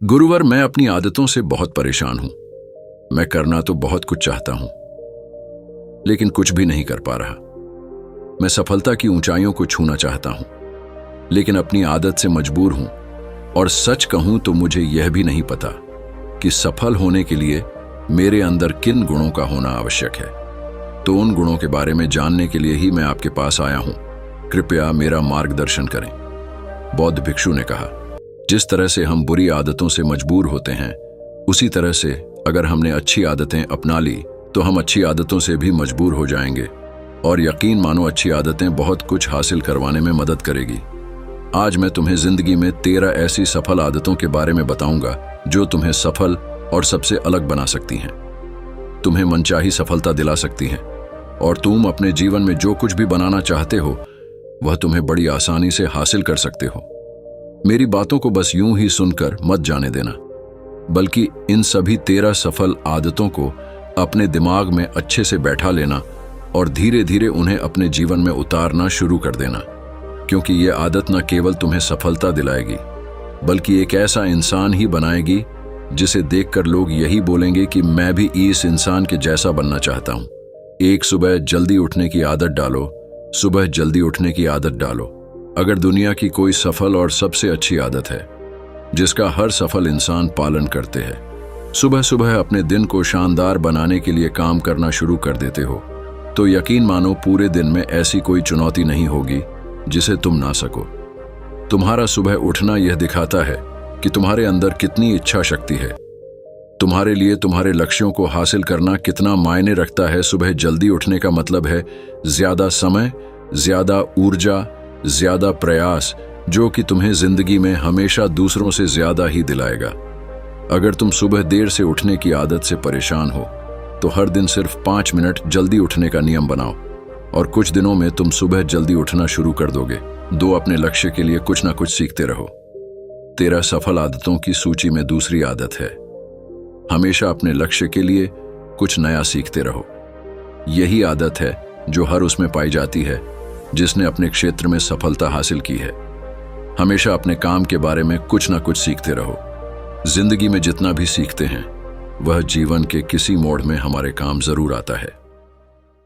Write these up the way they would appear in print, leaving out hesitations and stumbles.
गुरुवर, मैं अपनी आदतों से बहुत परेशान हूं। मैं करना तो बहुत कुछ चाहता हूं, लेकिन कुछ भी नहीं कर पा रहा। मैं सफलता की ऊंचाइयों को छूना चाहता हूं, लेकिन अपनी आदत से मजबूर हूं। और सच कहूं तो मुझे यह भी नहीं पता कि सफल होने के लिए मेरे अंदर किन गुणों का होना आवश्यक है। तो उन गुणों के बारे में जानने के लिए ही मैं आपके पास आया हूं। कृपया मेरा मार्गदर्शन करें। बौद्ध भिक्षु ने कहा, जिस तरह से हम बुरी आदतों से मजबूर होते हैं, उसी तरह से अगर हमने अच्छी आदतें अपना ली तो हम अच्छी आदतों से भी मजबूर हो जाएंगे। और यकीन मानो, अच्छी आदतें बहुत कुछ हासिल करवाने में मदद करेगी। आज मैं तुम्हें जिंदगी में 13 ऐसी सफल आदतों के बारे में बताऊंगा जो तुम्हें सफल और सबसे अलग बना सकती हैं, तुम्हें मनचाही सफलता दिला सकती हैं, और तुम अपने जीवन में जो कुछ भी बनाना चाहते हो वह तुम्हें बड़ी आसानी से हासिल कर सकते हो। मेरी बातों को बस यूं ही सुनकर मत जाने देना, बल्कि इन सभी 13 सफल आदतों को अपने दिमाग में अच्छे से बैठा लेना और धीरे धीरे उन्हें अपने जीवन में उतारना शुरू कर देना। क्योंकि ये आदत न केवल तुम्हें सफलता दिलाएगी, बल्कि एक ऐसा इंसान ही बनाएगी जिसे देखकर लोग यही बोलेंगे कि मैं भी इस इंसान के जैसा बनना चाहता हूं। एक, सुबह जल्दी उठने की आदत डालो। सुबह जल्दी उठने की आदत डालो। अगर दुनिया की कोई सफल और सबसे अच्छी आदत है जिसका हर सफल इंसान पालन करते हैं, सुबह सुबह अपने दिन को शानदार बनाने के लिए काम करना शुरू कर देते हो, तो यकीन मानो पूरे दिन में ऐसी कोई चुनौती नहीं होगी जिसे तुम ना सको। तुम्हारा सुबह उठना यह दिखाता है कि तुम्हारे अंदर कितनी इच्छा शक्ति है। तुम्हारे लिए तुम्हारे लक्ष्यों को हासिल करना कितना मायने रखता है। सुबह जल्दी उठने का मतलब है ज्यादा समय, ज्यादा ऊर्जा, ज्यादा प्रयास, जो कि तुम्हें जिंदगी में हमेशा दूसरों से ज्यादा ही दिलाएगा। अगर तुम सुबह देर से उठने की आदत से परेशान हो तो हर दिन सिर्फ 5 मिनट जल्दी उठने का नियम बनाओ, और कुछ दिनों में तुम सुबह जल्दी उठना शुरू कर दोगे। अपने लक्ष्य के लिए कुछ ना कुछ सीखते रहो। 13 सफल आदतों की सूची में दूसरी आदत है, हमेशा अपने लक्ष्य के लिए कुछ नया सीखते रहो। यही आदत है जो हर उसमें पाई जाती है जिसने अपने क्षेत्र में सफलता हासिल की है। हमेशा अपने काम के बारे में कुछ ना कुछ सीखते रहो। जिंदगी में जितना भी सीखते हैं वह जीवन के किसी मोड़ में हमारे काम जरूर आता है।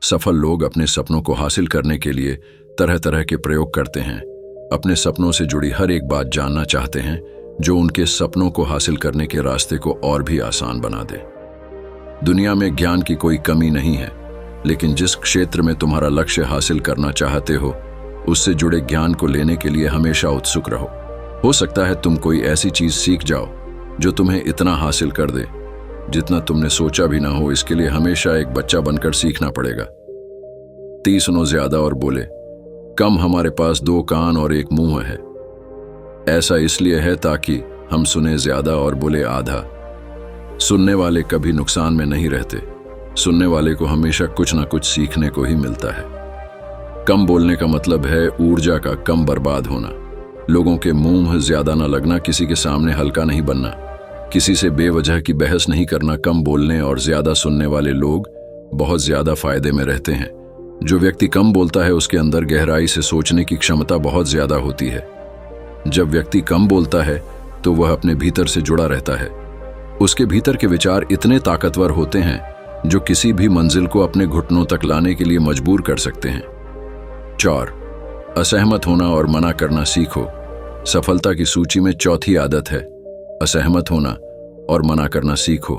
सफल लोग अपने सपनों को हासिल करने के लिए तरह तरह के प्रयोग करते हैं। अपने सपनों से जुड़ी हर एक बात जानना चाहते हैं जो उनके सपनों को हासिल करने के रास्ते को और भी आसान बना दे। दुनिया में ज्ञान की कोई कमी नहीं है, लेकिन जिस क्षेत्र में तुम्हारा लक्ष्य हासिल करना चाहते हो उससे जुड़े ज्ञान को लेने के लिए हमेशा उत्सुक रहो। हो सकता है तुम कोई ऐसी चीज सीख जाओ जो तुम्हें इतना हासिल कर दे जितना तुमने सोचा भी ना हो। इसके लिए हमेशा एक बच्चा बनकर सीखना पड़ेगा। 30 सुनो ज्यादा और बोले कम। हमारे पास 2 कान और 1 मुंह है। ऐसा इसलिए है ताकि हम सुने ज्यादा और बोले आधा। सुनने वाले कभी नुकसान में नहीं रहते। सुनने वाले को हमेशा कुछ ना कुछ सीखने को ही मिलता है। कम बोलने का मतलब है ऊर्जा का कम बर्बाद होना। लोगों के मुंह ज्यादा ना लगना, किसी के सामने हल्का नहीं बनना, किसी से बेवजह की बहस नहीं करना। कम बोलने और ज्यादा सुनने वाले लोग बहुत ज्यादा फायदे में रहते हैं। जो व्यक्ति कम बोलता है उसके अंदर गहराई से सोचने की क्षमता बहुत ज्यादा होती है। जब व्यक्ति कम बोलता है तो वह अपने भीतर से जुड़ा रहता है। उसके भीतर के विचार इतने ताकतवर होते हैं जो किसी भी मंजिल को अपने घुटनों तक लाने के लिए मजबूर कर सकते हैं। 4, असहमत होना और मना करना सीखो। सफलता की सूची में चौथी आदत है असहमत होना और मना करना सीखो।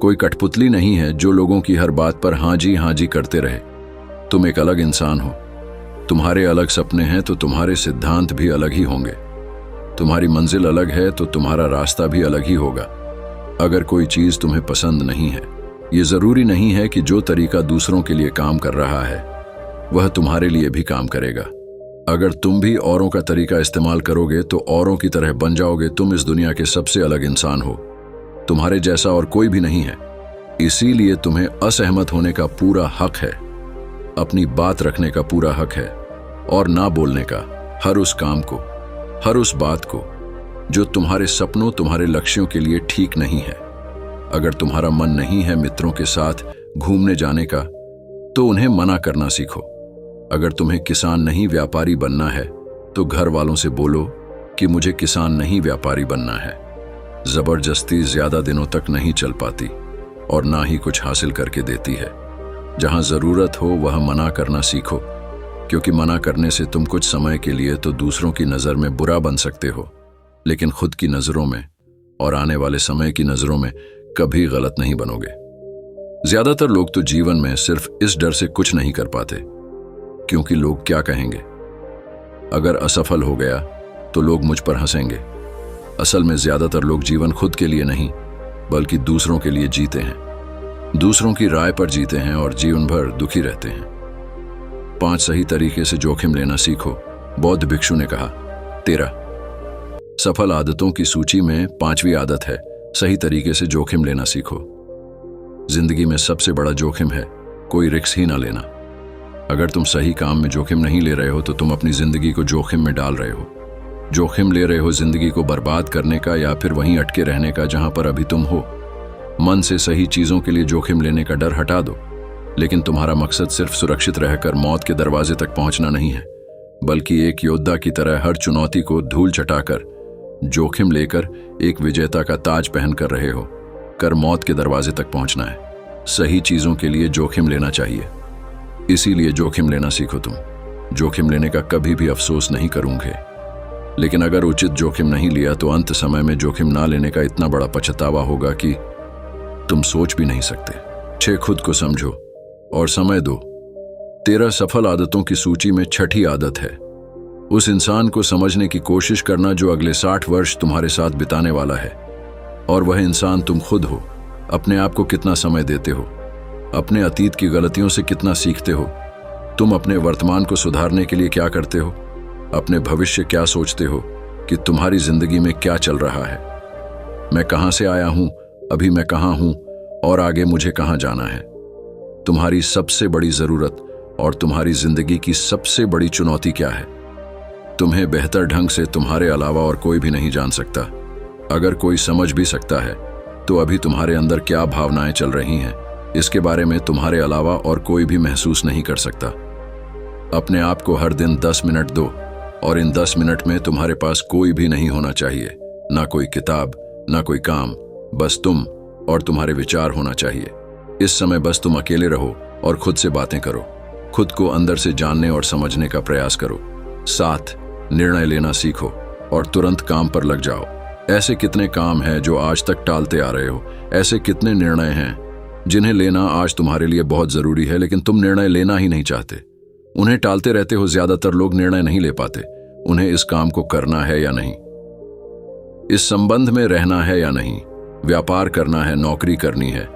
कोई कठपुतली नहीं है जो लोगों की हर बात पर हाँ जी करते रहे। तुम एक अलग इंसान हो। तुम्हारे अलग सपने हैं तो तुम्हारे सिद्धांत भी अलग ही होंगे। तुम्हारी मंजिल अलग है तो तुम्हारा रास्ता भी अलग ही होगा। अगर कोई चीज तुम्हें पसंद नहीं है, ये जरूरी नहीं है कि जो तरीका दूसरों के लिए काम कर रहा है वह तुम्हारे लिए भी काम करेगा। अगर तुम भी औरों का तरीका इस्तेमाल करोगे तो औरों की तरह बन जाओगे। तुम इस दुनिया के सबसे अलग इंसान हो। तुम्हारे जैसा और कोई भी नहीं है। इसीलिए तुम्हें असहमत होने का पूरा हक है, अपनी बात रखने का पूरा हक है, और ना बोलने का हर उस काम को, हर उस बात को जो तुम्हारे सपनों, तुम्हारे लक्ष्यों के लिए ठीक नहीं है। अगर तुम्हारा मन नहीं है मित्रों के साथ घूमने जाने का तो उन्हें मना करना सीखो। अगर तुम्हें किसान नहीं व्यापारी बनना है तो घर वालों से बोलो कि मुझे किसान नहीं व्यापारी बनना है। जबरदस्ती ज्यादा दिनों तक नहीं चल पाती और ना ही कुछ हासिल करके देती है। जहां जरूरत हो वह मना करना सीखो, क्योंकि मना करने से तुम कुछ समय के लिए तो दूसरों की नजर में बुरा बन सकते हो, लेकिन खुद की नजरों में और आने वाले समय की नजरों में कभी गलत नहीं बनोगे। ज्यादातर लोग तो जीवन में सिर्फ इस डर से कुछ नहीं कर पाते क्योंकि लोग क्या कहेंगे। अगर असफल हो गया तो लोग मुझ पर हंसेंगे। असल में ज्यादातर लोग जीवन खुद के लिए नहीं बल्कि दूसरों के लिए जीते हैं, दूसरों की राय पर जीते हैं और जीवन भर दुखी रहते हैं। 5 सही तरीके से जोखिम लेना सीखो, बौद्ध भिक्षु ने कहा। 13 सफल आदतों की सूची में 5वीं आदत है, सही तरीके से जोखिम लेना सीखो। जिंदगी में सबसे बड़ा जोखिम है कोई रिस्क ही ना लेना। अगर तुम सही काम में जोखिम नहीं ले रहे हो तो तुम अपनी जिंदगी को जोखिम में डाल रहे हो। जोखिम ले रहे हो जिंदगी को बर्बाद करने का या फिर वहीं अटके रहने का जहां पर अभी तुम हो। मन से सही चीजों के लिए जोखिम लेने का डर हटा दो, लेकिन तुम्हारा मकसद सिर्फ सुरक्षित रहकर मौत के दरवाजे तक पहुंचना नहीं है, बल्कि एक योद्धा की तरह हर चुनौती को धूल चटाकर जोखिम लेकर एक विजेता का ताज पहनकर रहे हो कर मौत के दरवाजे तक पहुंचना है। सही चीजों के लिए जोखिम लेना चाहिए, इसीलिए जोखिम लेना सीखो। तुम जोखिम लेने का कभी भी अफसोस नहीं करूंगे, लेकिन अगर उचित जोखिम नहीं लिया तो अंत समय में जोखिम ना लेने का इतना बड़ा पछतावा होगा कि तुम सोच भी नहीं सकते। 6 खुद को समझो और समय दो। 13 सफल आदतों की सूची में 6ठी आदत है उस इंसान को समझने की कोशिश करना जो अगले 60 वर्ष तुम्हारे साथ बिताने वाला है, और वह इंसान तुम खुद हो। अपने आप को कितना समय देते हो, अपने अतीत की गलतियों से कितना सीखते हो, तुम अपने वर्तमान को सुधारने के लिए क्या करते हो, अपने भविष्य क्या सोचते हो कि तुम्हारी जिंदगी में क्या चल रहा है। मैं कहां से आया हूं, अभी मैं कहां हूं और आगे मुझे कहां जाना है। तुम्हारी सबसे बड़ी जरूरत और तुम्हारी जिंदगी की सबसे बड़ी चुनौती क्या है, तुम्हें बेहतर ढंग से तुम्हारे अलावा और कोई भी नहीं जान सकता। अगर कोई समझ भी सकता है तो अभी तुम्हारे अंदर क्या भावनाएं चल रही हैं इसके बारे में तुम्हारे अलावा और कोई भी महसूस नहीं कर सकता। अपने आप को हर दिन 10 मिनट दो, और इन 10 मिनट में तुम्हारे पास कोई भी नहीं होना चाहिए, ना कोई किताब, ना कोई काम, बस तुम और तुम्हारे विचार होना चाहिए। इस समय बस तुम अकेले रहो और खुद से बातें करो, खुद को अंदर से जानने और समझने का प्रयास करो। 7 निर्णय लेना सीखो और तुरंत काम पर लग जाओ। ऐसे कितने काम हैं जो आज तक टालते आ रहे हो, ऐसे कितने निर्णय हैं जिन्हें लेना आज तुम्हारे लिए बहुत जरूरी है, लेकिन तुम निर्णय लेना ही नहीं चाहते, उन्हें टालते रहते हो। ज्यादातर लोग निर्णय नहीं ले पाते, उन्हें इस काम को करना है या नहीं, इस संबंध में रहना है या नहीं, व्यापार करना है, नौकरी करनी है।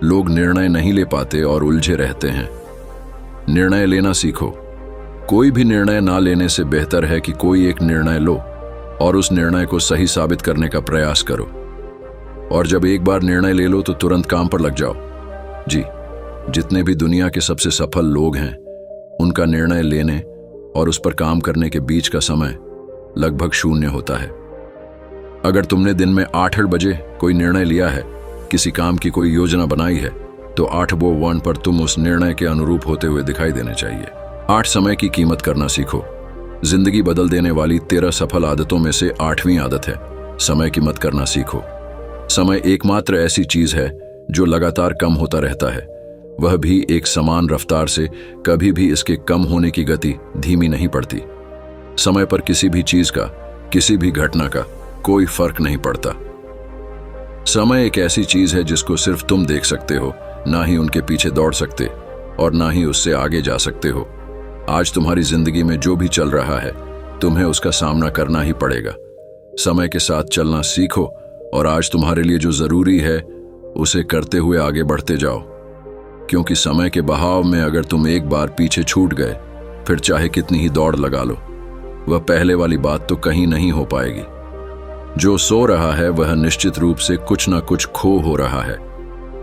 लोग निर्णय नहीं ले पाते और उलझे रहते हैं। निर्णय लेना सीखो। कोई भी निर्णय ना लेने से बेहतर है कि कोई एक निर्णय लो और उस निर्णय को सही साबित करने का प्रयास करो, और जब एक बार निर्णय ले लो तो तुरंत काम पर लग जाओ। जी, जितने भी दुनिया के सबसे सफल लोग हैं उनका निर्णय लेने और उस पर काम करने के बीच का समय लगभग 0 होता है। अगर तुमने दिन में 8 बजे कोई निर्णय लिया है, किसी काम की कोई योजना बनाई है, तो 8:01 पर तुम उस निर्णय के अनुरूप होते हुए दिखाई देने चाहिए। 8 समय की कीमत करना सीखो। जिंदगी बदल देने वाली 13 सफल आदतों में से 8वीं आदत है समय की मत करना सीखो। समय एकमात्र ऐसी चीज है जो लगातार कम होता रहता है, वह भी एक समान रफ्तार से। कभी भी इसके कम होने की गति धीमी नहीं पड़ती। समय पर किसी भी चीज का, किसी भी घटना का कोई फर्क नहीं पड़ता। समय एक ऐसी चीज है जिसको सिर्फ तुम देख सकते हो, ना ही उनके पीछे दौड़ सकते और ना ही उससे आगे जा सकते हो। आज तुम्हारी जिंदगी में जो भी चल रहा है तुम्हें उसका सामना करना ही पड़ेगा। समय के साथ चलना सीखो और आज तुम्हारे लिए जो जरूरी है उसे करते हुए आगे बढ़ते जाओ, क्योंकि समय के बहाव में अगर तुम एक बार पीछे छूट गए फिर चाहे कितनी ही दौड़ लगा लो, वह पहले वाली बात तो कहीं नहीं हो पाएगी। जो सो रहा है वह निश्चित रूप से कुछ ना कुछ खो हो रहा है,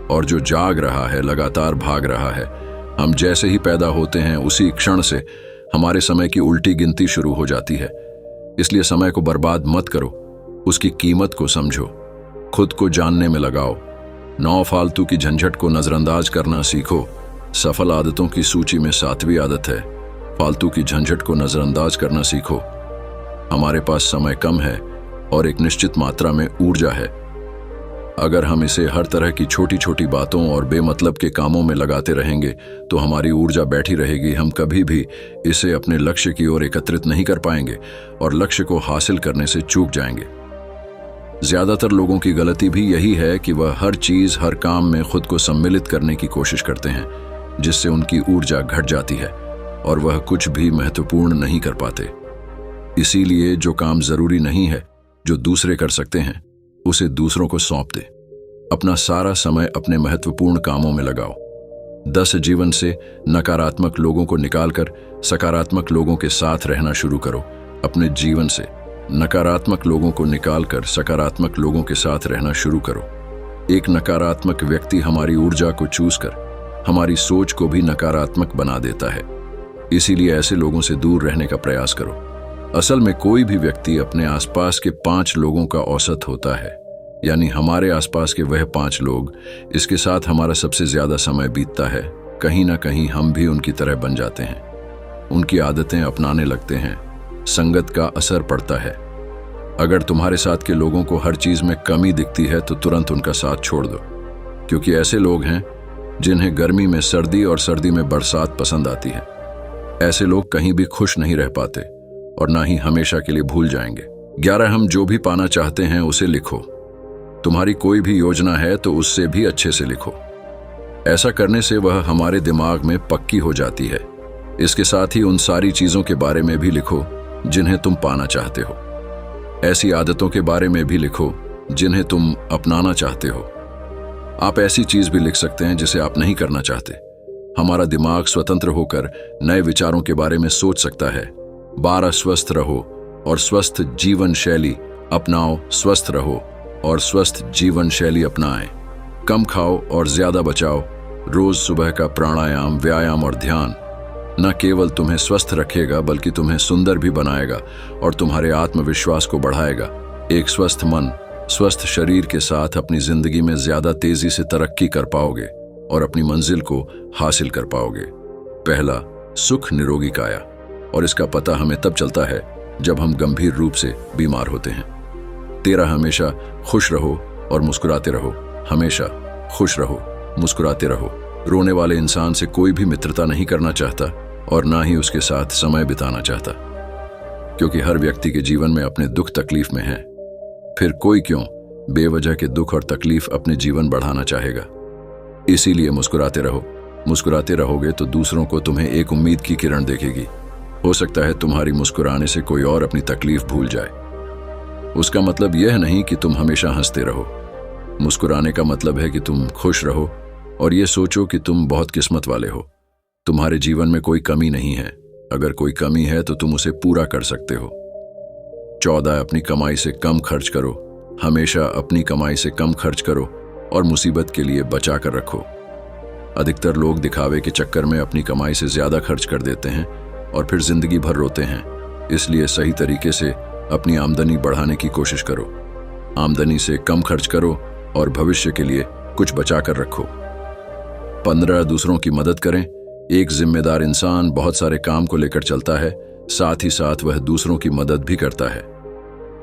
और जो जाग रहा है लगातार भाग रहा है। हम जैसे ही पैदा होते हैं उसी क्षण से हमारे समय की उल्टी गिनती शुरू हो जाती है। इसलिए समय को बर्बाद मत करो, उसकी कीमत को समझो, खुद को जानने में लगाओ। 9 फालतू की झंझट को नजरअंदाज करना सीखो। सफल आदतों की सूची में 7वीं आदत है फालतू की झंझट को नजरअंदाज करना सीखो। हमारे पास समय कम है और एक निश्चित मात्रा में ऊर्जा है, अगर हम इसे हर तरह की छोटी छोटी बातों और बेमतलब के कामों में लगाते रहेंगे तो हमारी ऊर्जा बैठी रहेगी। हम कभी भी इसे अपने लक्ष्य की ओर एकत्रित नहीं कर पाएंगे और लक्ष्य को हासिल करने से चूक जाएंगे। ज्यादातर लोगों की गलती भी यही है कि वह हर चीज, हर काम में खुद को सम्मिलित करने की कोशिश करते हैं, जिससे उनकी ऊर्जा घट जाती है और वह कुछ भी महत्वपूर्ण नहीं कर पाते। इसीलिए जो काम जरूरी नहीं है, जो दूसरे कर सकते हैं, उसे दूसरों को सौंप दे। अपना सारा समय अपने महत्वपूर्ण कामों में लगाओ। 10 जीवन से नकारात्मक लोगों को निकालकर सकारात्मक लोगों के साथ रहना शुरू करो। अपने जीवन से नकारात्मक लोगों को निकालकर सकारात्मक लोगों के साथ रहना शुरू करो। एक नकारात्मक व्यक्ति हमारी ऊर्जा को चूस कर हमारी सोच को भी नकारात्मक बना देता है। इसीलिए ऐसे लोगों से दूर रहने का प्रयास करो। असल में कोई भी व्यक्ति अपने आसपास के 5 लोगों का औसत होता है, यानी हमारे आसपास के वह 5 लोग, इसके साथ हमारा सबसे ज्यादा समय बीतता है। कहीं ना कहीं हम भी उनकी तरह बन जाते हैं, उनकी आदतें अपनाने लगते हैं। संगत का असर पड़ता है। अगर तुम्हारे साथ के लोगों को हर चीज में कमी दिखती है तो तुरंत उनका साथ छोड़ दो, क्योंकि ऐसे लोग हैं जिन्हें गर्मी में सर्दी और सर्दी में बरसात पसंद आती है। ऐसे लोग कहीं भी खुश नहीं रह पाते और ना ही हमेशा के लिए भूल जाएंगे। 11 हम जो भी पाना चाहते हैं उसे लिखो। तुम्हारी कोई भी योजना है तो उससे भी अच्छे से लिखो। ऐसा करने से वह हमारे दिमाग में पक्की हो जाती है। इसके साथ ही उन सारी चीजों के बारे में भी लिखो जिन्हें तुम पाना चाहते हो। ऐसी आदतों के बारे में भी लिखो जिन्हें तुम अपनाना चाहते हो। आप ऐसी चीज भी लिख सकते हैं जिसे आप नहीं करना चाहते। हमारा दिमाग स्वतंत्र होकर नए विचारों के बारे में सोच सकता है। 12 स्वस्थ रहो और स्वस्थ जीवन शैली अपनाओ। स्वस्थ रहो और स्वस्थ जीवन शैली अपनाएं। कम खाओ और ज्यादा बचाओ। रोज सुबह का प्राणायाम, व्यायाम और ध्यान न केवल तुम्हें स्वस्थ रखेगा बल्कि तुम्हें सुंदर भी बनाएगा और तुम्हारे आत्मविश्वास को बढ़ाएगा। एक स्वस्थ मन, स्वस्थ शरीर के साथ अपनी जिंदगी में ज्यादा तेजी से तरक्की कर पाओगे और अपनी मंजिल को हासिल कर पाओगे। पहला, सुख निरोगी काया, और इसका पता हमें तब चलता है जब हम गंभीर रूप से बीमार होते हैं। 13 हमेशा खुश रहो और मुस्कुराते रहो। हमेशा खुश रहो, मुस्कुराते रहो। रोने वाले इंसान से कोई भी मित्रता नहीं करना चाहता और ना ही उसके साथ समय बिताना चाहता, क्योंकि हर व्यक्ति के जीवन में अपने दुख तकलीफ में है। फिर कोई क्यों बेवजह के दुख और तकलीफ अपने जीवन बढ़ाना चाहेगा। इसीलिए मुस्कुराते रहो। मुस्कुराते रहोगे तो दूसरों को तुम्हें एक उम्मीद की किरण दिखेगी। हो सकता है तुम्हारी मुस्कुराने से कोई और अपनी तकलीफ भूल जाए। उसका मतलब यह नहीं कि तुम हमेशा हंसते रहो। मुस्कुराने का मतलब है कि तुम खुश रहो और ये सोचो कि तुम बहुत किस्मत वाले हो। तुम्हारे जीवन में कोई कमी नहीं है। अगर कोई कमी है तो तुम उसे पूरा कर सकते हो। 14 अपनी कमाई से कम खर्च करो। हमेशा अपनी कमाई से कम खर्च करो और मुसीबत के लिए बचा कर रखो। अधिकतर लोग दिखावे के चक्कर में अपनी कमाई से ज्यादा खर्च कर देते हैं और फिर जिंदगी भर रोते हैं। इसलिए सही तरीके से अपनी आमदनी बढ़ाने की कोशिश करो। आमदनी से कम खर्च करो और भविष्य के लिए कुछ बचा कर रखो। 15 दूसरों की मदद करें। एक जिम्मेदार इंसान बहुत सारे काम को लेकर चलता है, साथ ही साथ वह दूसरों की मदद भी करता है।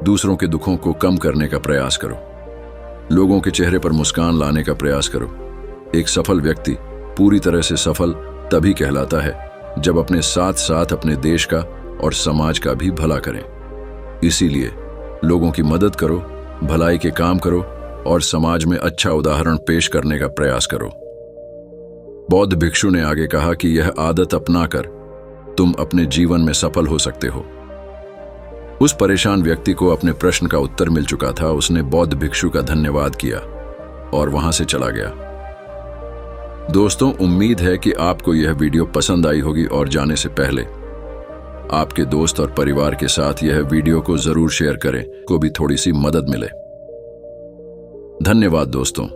दूसरों के दुखों को कम करने का प्रयास करो। लोगों के चेहरे पर मुस्कान लाने का प्रयास करो। एक सफल व्यक्ति पूरी तरह से सफल तभी कहलाता है जब अपने साथ साथ अपने देश का और समाज का भी भला करें। इसीलिए लोगों की मदद करो, भलाई के काम करो और समाज में अच्छा उदाहरण पेश करने का प्रयास करो। बौद्ध भिक्षु ने आगे कहा कि यह आदत अपनाकर तुम अपने जीवन में सफल हो सकते हो। उस परेशान व्यक्ति को अपने प्रश्न का उत्तर मिल चुका था। उसने बौद्ध भिक्षु का धन्यवाद किया और वहां से चला गया। दोस्तों, उम्मीद है कि आपको यह वीडियो पसंद आई होगी और जाने से पहले आपके दोस्त और परिवार के साथ यह वीडियो को जरूर शेयर करें, को भी थोड़ी सी मदद मिले। धन्यवाद दोस्तों।